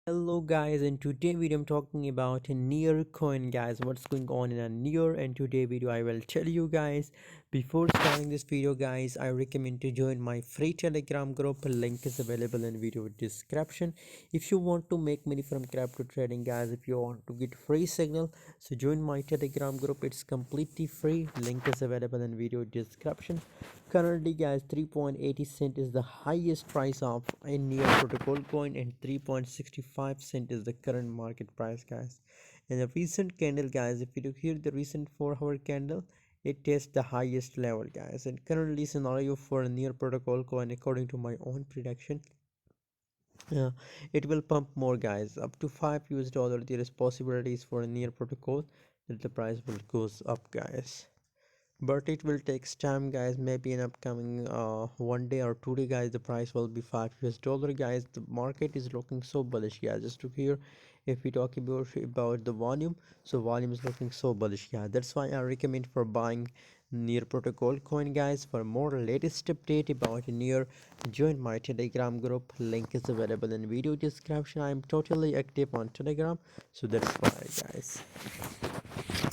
Hello guys, and today video I'm talking about a nearcoin guys. What's going on in a near, and today video I will tell you guys. Before starting this video guys, I recommend to join my free telegram group. Link is available in video description. If you want to make money from crypto trading guys, if you want to get free signal, so join my telegram group. It's completely free. Link is available in video description. Currently guys, 3.80 cent is the highest price of a near protocol coin, and 3.65 cent is the current market price guys. And the recent candle guys, if you look here, the recent 4 hour candle, it tests the highest level guys. And currently scenario for a near protocol coin, according to my own prediction, uh, it will pump more guys, up to $5. There is possibilities for a near protocol that the price will goes up guys, but it will take time guys. Maybe in upcoming 1 day or 2 day guys, the price will be $5 guys. The market is looking so bullish guys. Just to hear, if we talk about the volume, so volume is looking so bullish guys. That's why I recommend for buying near protocol coin guys. For more latest update about near, join my telegram group. Link is available in video description. I'm totally active on telegram, so that's why guys.